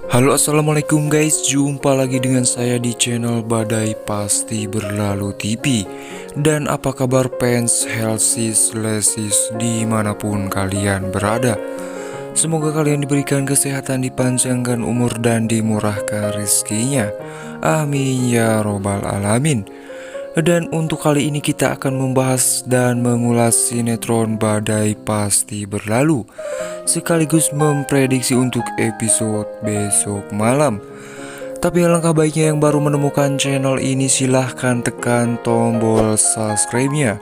Halo, assalamualaikum guys, jumpa lagi dengan saya di channel Badai Pasti Berlalu TV. Dan apa kabar fans Helsis Lesis dimanapun kalian berada? Semoga kalian diberikan kesehatan, dipanjangkan umur, dan dimurahkan rezekinya. Amin ya robbal alamin. Dan untuk kali ini kita akan membahas dan mengulas sinetron Badai Pasti Berlalu, sekaligus memprediksi untuk episode besok malam. Tapi alangkah baiknya yang baru menemukan channel ini, silahkan tekan tombol subscribe-nya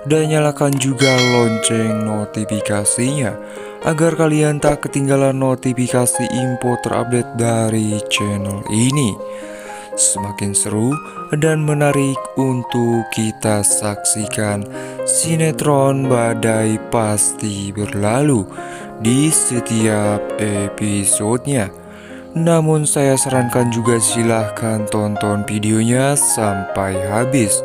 dan nyalakan juga lonceng notifikasinya, agar kalian tak ketinggalan notifikasi info terupdate dari channel ini. Semakin seru dan menarik untuk kita saksikan sinetron Badai Pasti Berlalu di setiap episodenya. Namun saya sarankan juga silahkan tonton videonya sampai habis,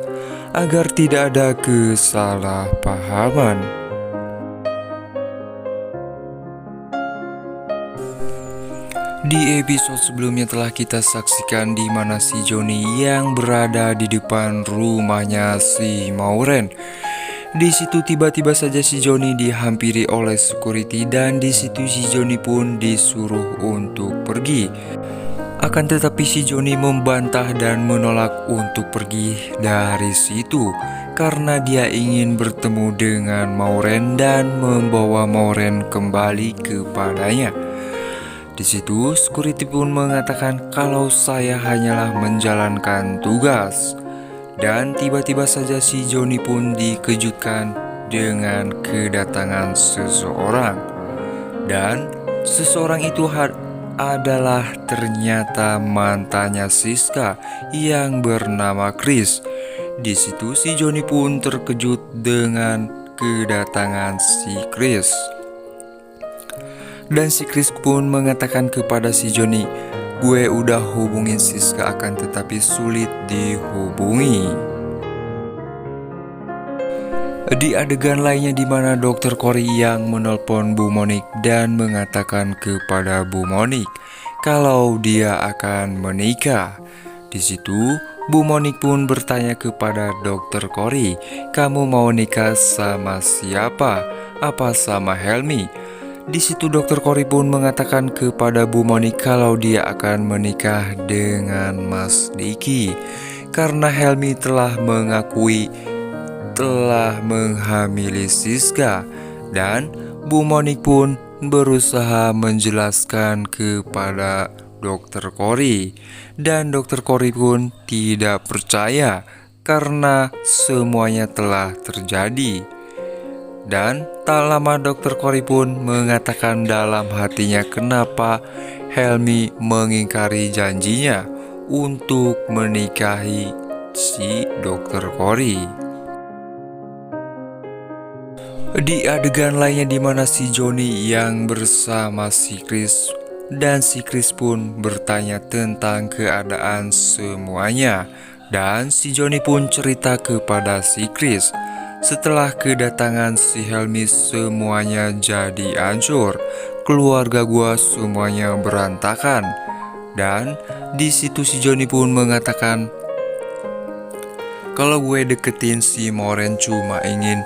agar tidak ada kesalahpahaman. Di episode sebelumnya telah kita saksikan di mana si Joni yang berada di depan rumahnya si Maureen. Di situ tiba-tiba saja si Joni dihampiri oleh security, dan di situ si Joni pun disuruh untuk pergi. Akan tetapi si Joni membantah dan menolak untuk pergi dari situ karena dia ingin bertemu dengan Maureen dan membawa Maureen kembali kepadanya. Di situ security pun mengatakan kalau saya hanyalah menjalankan tugas. Dan tiba-tiba saja si Joni pun dikejutkan dengan kedatangan seseorang. Dan seseorang itu adalah ternyata mantannya Siska yang bernama Chris. Di situ si Joni pun terkejut dengan kedatangan si Chris. Dan si Chris pun mengatakan kepada si Joni, "Gue udah hubungin Siska akan tetapi sulit dihubungi." Di adegan lainnya di mana Dokter Cory yang menelpon Bu Monik dan mengatakan kepada Bu Monik kalau dia akan menikah. Di situ Bu Monik pun bertanya kepada Dokter Cory, "Kamu mau nikah sama siapa? Apa sama Helmi?" Di situ Dokter Cory pun mengatakan kepada Bu Monik kalau dia akan menikah dengan Mas Diki karena Helmi telah mengakui telah menghamili Siska. Dan Bu Monik pun berusaha menjelaskan kepada Dokter Cory, dan Dokter Cory pun tidak percaya karena semuanya telah terjadi. Dan tak lama Dokter Cory pun mengatakan dalam hatinya kenapa Helmi mengingkari janjinya untuk menikahi si Dokter Cory. Di adegan lainnya di mana si Joni yang bersama si Chris, dan si Chris pun bertanya tentang keadaan semuanya, dan si Joni pun cerita kepada si Chris. Setelah kedatangan si Helmi semuanya jadi hancur, keluarga gua semuanya berantakan. Dan di situ si Joni pun mengatakan kalau gue deketin si Maureen cuma ingin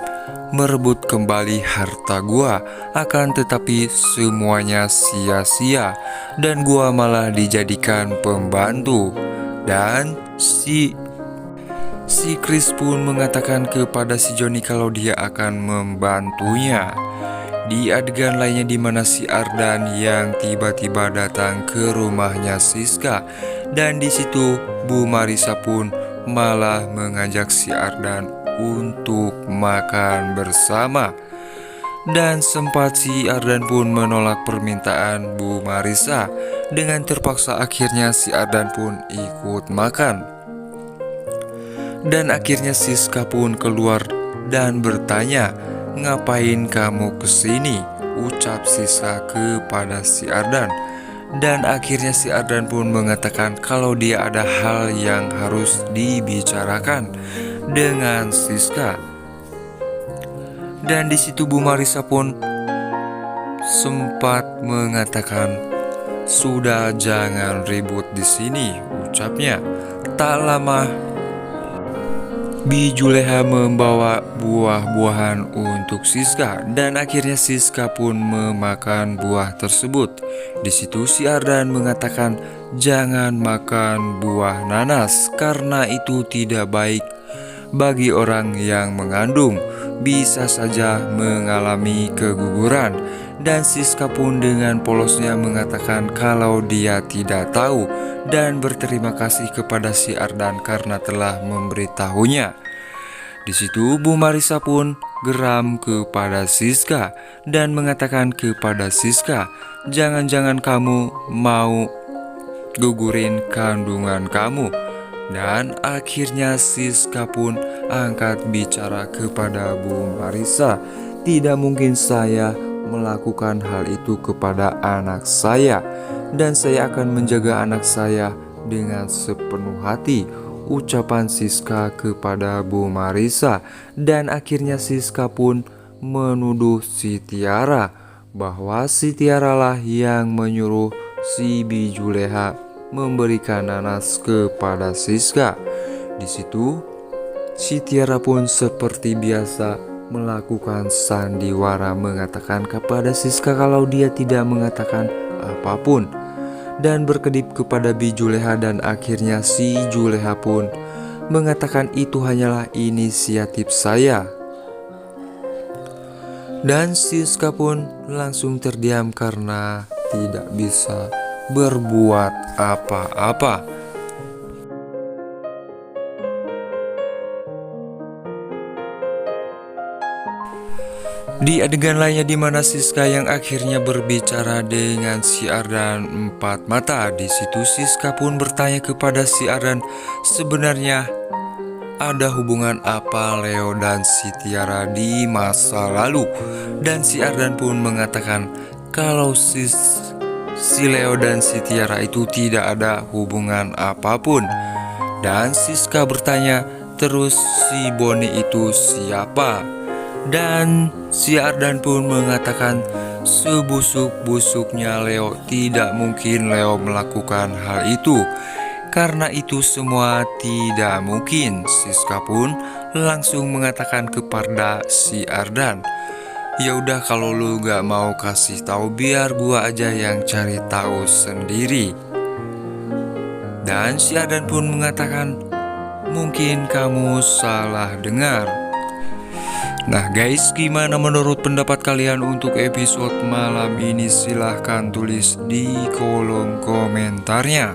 merebut kembali harta gua, akan tetapi semuanya sia-sia dan gua malah dijadikan pembantu. Dan si Chris pun mengatakan kepada si Joni kalau dia akan membantunya. Di adegan lainnya di mana si Ardan yang tiba-tiba datang ke rumahnya Siska, dan di situ Bu Marissa pun malah mengajak si Ardan untuk makan bersama. Dan sempat si Ardan pun menolak permintaan Bu Marissa. Dengan terpaksa akhirnya si Ardan pun ikut makan. Dan akhirnya Siska pun keluar dan bertanya, "Ngapain kamu kesini?" ucap Siska kepada si Ardan. Dan akhirnya si Ardan pun mengatakan kalau dia ada hal yang harus dibicarakan dengan Siska. Dan di situ Bu Marissa pun sempat mengatakan Sudah jangan ribut di sini, ucapnya. Tak lama Bi Juleha membawa buah-buahan untuk Siska dan akhirnya Siska pun memakan buah tersebut. Di situ si Ardan mengatakan jangan makan buah nanas karena itu tidak baik bagi orang yang mengandung, bisa saja mengalami keguguran. Dan Siska pun dengan polosnya mengatakan kalau dia tidak tahu dan berterima kasih kepada si Ardan karena telah memberitahunya. Di situ Bu Marissa pun geram kepada Siska dan mengatakan kepada Siska, jangan-jangan kamu mau gugurin kandungan kamu. Dan akhirnya Siska pun angkat bicara kepada Bu Marissa, tidak mungkin saya melakukan hal itu kepada anak saya, dan saya akan menjaga anak saya dengan sepenuh hati, ucapan Siska kepada Bu Marissa. Dan akhirnya Siska pun menuduh si Tiara bahwa si Tiara lah yang menyuruh si Bi Juleha memberikan nanas kepada Siska. Di situ si Tiara pun seperti biasa melakukan sandiwara, mengatakan kepada Siska kalau dia tidak mengatakan apapun dan berkedip kepada Bi Juleha. Dan akhirnya si Juleha pun mengatakan itu hanyalah inisiatif saya. Dan Siska pun langsung terdiam karena tidak bisa berbuat apa-apa. Di adegan lainnya di mana Siska yang akhirnya berbicara dengan si Ardan empat mata, di situ Siska pun bertanya kepada si Ardan sebenarnya ada hubungan apa Leo dan si Tiara di masa lalu. Dan si Ardan pun mengatakan kalau si Leo dan si Tiara itu tidak ada hubungan apapun. Dan Siska bertanya, terus si Boni itu siapa? Dan si Ardan pun mengatakan sebusuk-busuknya Leo tidak mungkin Leo melakukan hal itu, karena itu semua tidak mungkin. Siska pun langsung mengatakan kepada si Ardan, ya udah kalau lu gak mau kasih tahu biar gua aja yang cari tahu sendiri. Dan si Ardan pun mengatakan mungkin kamu salah dengar. Nah guys, gimana menurut pendapat kalian untuk episode malam ini? Silahkan tulis di kolom komentarnya.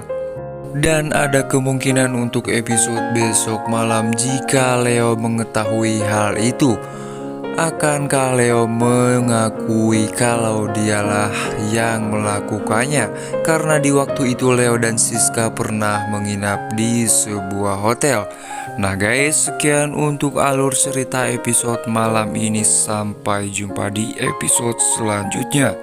Dan ada kemungkinan untuk episode besok malam jika Leo mengetahui hal itu. Akankah Leo mengakui kalau dialah yang melakukannya? Karena di waktu itu Leo dan Siska pernah menginap di sebuah hotel. Nah guys, sekian untuk alur cerita episode malam ini. Sampai jumpa di episode selanjutnya.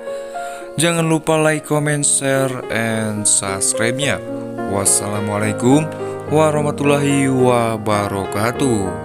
Jangan lupa like, comment, share, and subscribe-nya. Wassalamualaikum warahmatullahi wabarakatuh.